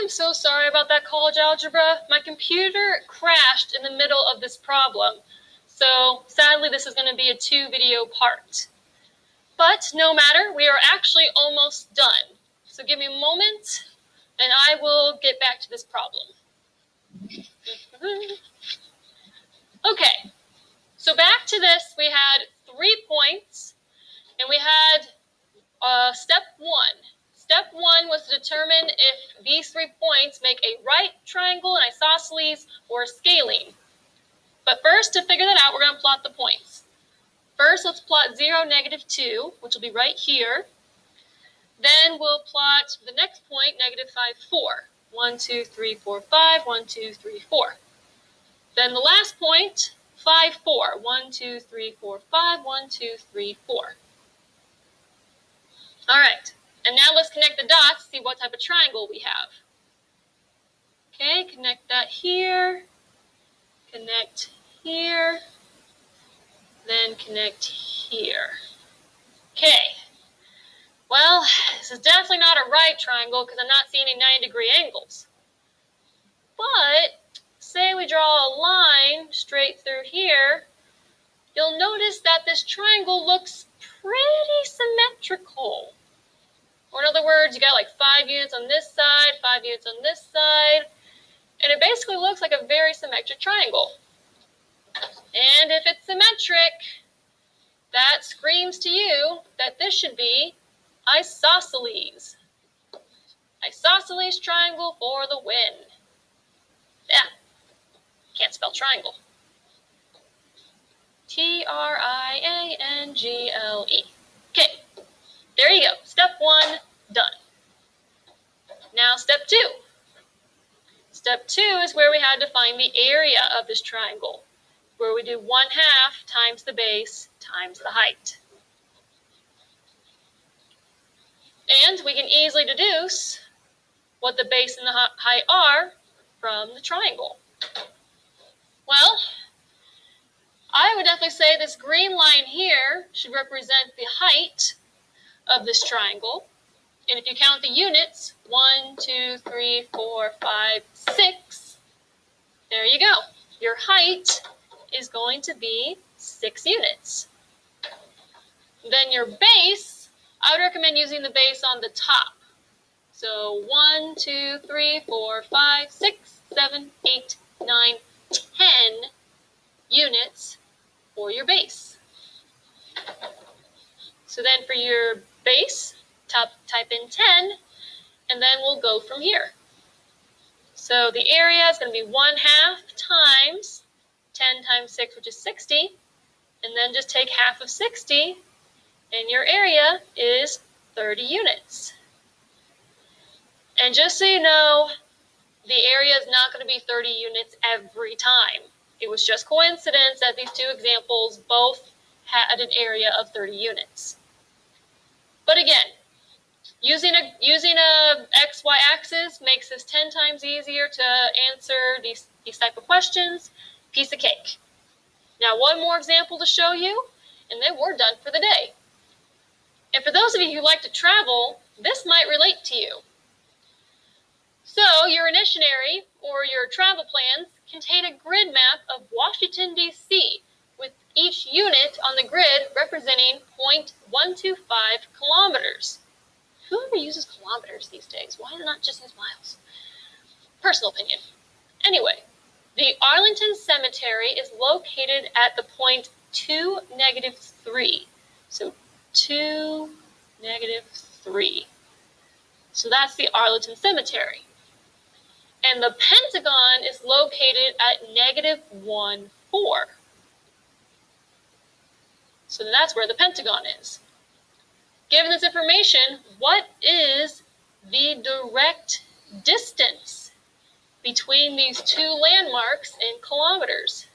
am so sorry about that college algebra. My computer crashed in the middle of this problem. So sadly, this is going to be a 2-video part. But no matter, we are actually almost done. So give me a moment, and I will get back to this problem. Okay, so back to this, we had 3 points, and we had step 1. Step 1 was to determine if these 3 points make a right triangle, an isosceles, or a scalene. But first, to figure that out, we're going to plot the points. First, let's plot 0, -2, which will be right here. Then we'll plot the next point, -5, 4. 1, 2, 3, 4, 5. 1, 2, 3, 4. Then the last point, 5, 4. 1, 2, 3, 4, 5. 1, 2, 3, 4. All right, and now let's connect the dots to see what type of triangle we have. Okay, connect that here, connect here, then connect here. Okay, well, this is definitely not a right triangle because I'm not seeing any 90-degree angles. But say we draw a line straight through here, you'll notice that this triangle looks pretty symmetrical. Or in other words, you got like 5 units on this side, 5 units on this side, and it basically looks like a very symmetric triangle. And if it's symmetric, that screams to you that this should be isosceles. Isosceles triangle for the win. Yeah, can't spell triangle. Triangle. Okay, there you go. Step 1, done. Now step 2. Step 2 is where we had to find the area of this triangle, where we do 1/2 times the base times the height. And we can easily deduce what the base and the height are from the triangle. Well, I would definitely say this green line here should represent the height of this triangle. And if you count the units, 1, 2, 3, 4, 5, 6, there you go. Your height is going to be 6 units. Then your base, I would recommend using the base on the top. So 1, 2, 3, 4, 5, 6, 7, 8, 9, 10 units for your base. So then for your base, type in 10, and then we'll go from here. So the area is going to be 1/2 times 10 times 6, which is 60, and then just take half of 60, and your area is 30 units. And just so you know, the area is not going to be 30 units every time. It was just coincidence that these 2 examples both had an area of 30 units. But again, using a XY axis makes this 10 times easier to answer these type of questions. Piece of cake. Now, one more example to show you, and then we're done for the day. And for those of you who like to travel, this might relate to you. So your initiatory or your travel plans contain a grid map of Washington, D.C., with each unit on the grid representing 0.125 kilometers. Whoever uses kilometers these days? Why not just use miles? Personal opinion. Anyway, the Arlington Cemetery is located at the point 2, -3. So 2, -3. So that's the Arlington Cemetery. And the Pentagon is located at -1,4. So that's where the Pentagon is. Given this information, what is the direct distance between these 2 landmarks in kilometers?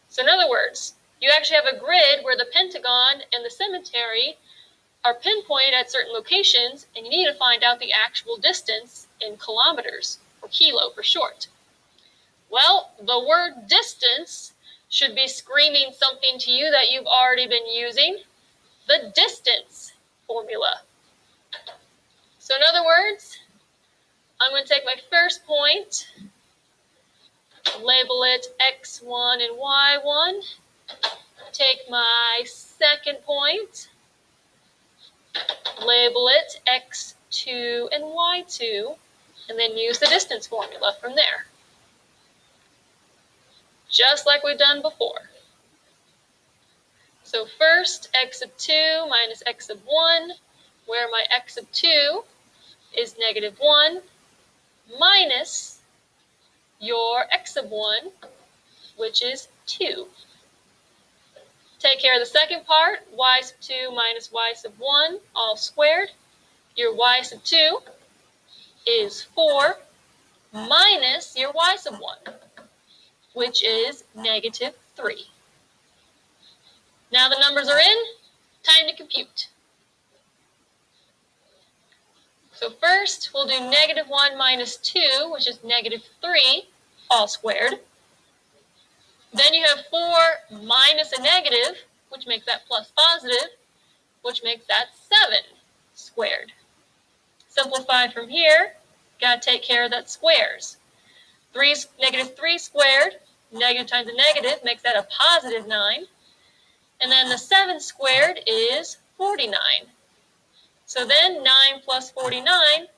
So in other words, you actually have a grid where the Pentagon and the cemetery are pinpointed at certain locations, and you need to find out the actual distance in kilometers, or kilo for short. Well, the word distance should be screaming something to you that you've already been using, the distance formula. So in other words, I'm going to take my first point, label it x1 and y1. Take my second point, label it x2 and y2, and then use the distance formula from there. Just like we've done before. So first, x of 2 minus x of 1, where my x of 2 is -1, minus your x of 1, which is 2. Take care of the second part, y sub 2 minus y sub 1, all squared. Your y sub 2 is 4 minus your y sub 1, which is -3. Now the numbers are in, time to compute. So first, we'll do -1 minus 2, which is -3, all squared. Then you have 4 minus a negative, which makes that plus positive, which makes that 7 squared. Simplify from here, got to take care of that squares. -3 squared, negative times a negative, makes that a +9. And then the 7 squared is 49. So then 9 plus 49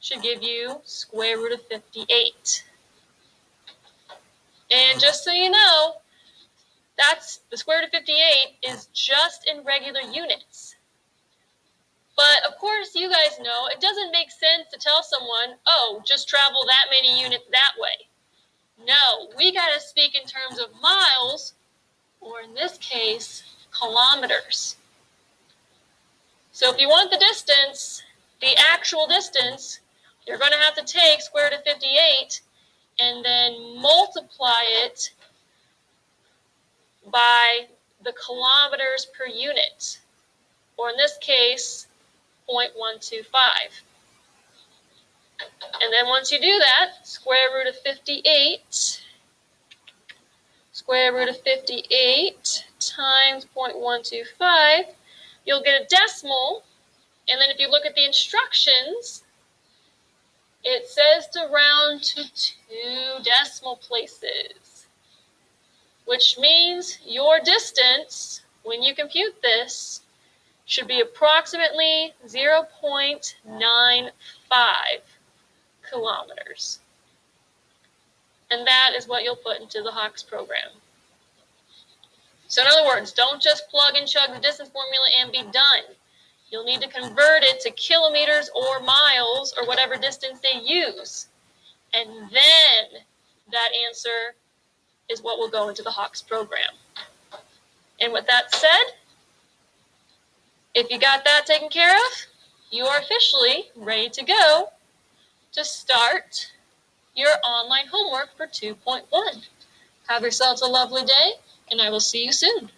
should give you square root of 58. And just so you know, that's the square root of 58 is just in regular units. But of course, you guys know it doesn't make sense to tell someone, oh, just travel that many units that way. No, we got to speak in terms of miles, or in this case, kilometers. So if you want the distance, the actual distance, you're going to have to take square root of 58 and then multiply it by the kilometers per unit, or in this case, 0.125. And then once you do that, square root of 58 times 0.125, you'll get a decimal, and then if you look at the instructions, it says to round to 2 decimal places, which means your distance, when you compute this, should be approximately 0.95 kilometers. And that is what you'll put into the Hawks program. So in other words, don't just plug and chug the distance formula and be done. You'll need to convert it to kilometers or miles or whatever distance they use. And then that answer is what will go into the Hawks program. And with that said, if you got that taken care of, you are officially ready to go to start your online homework for 2.1. Have yourselves a lovely day, and I will see you soon.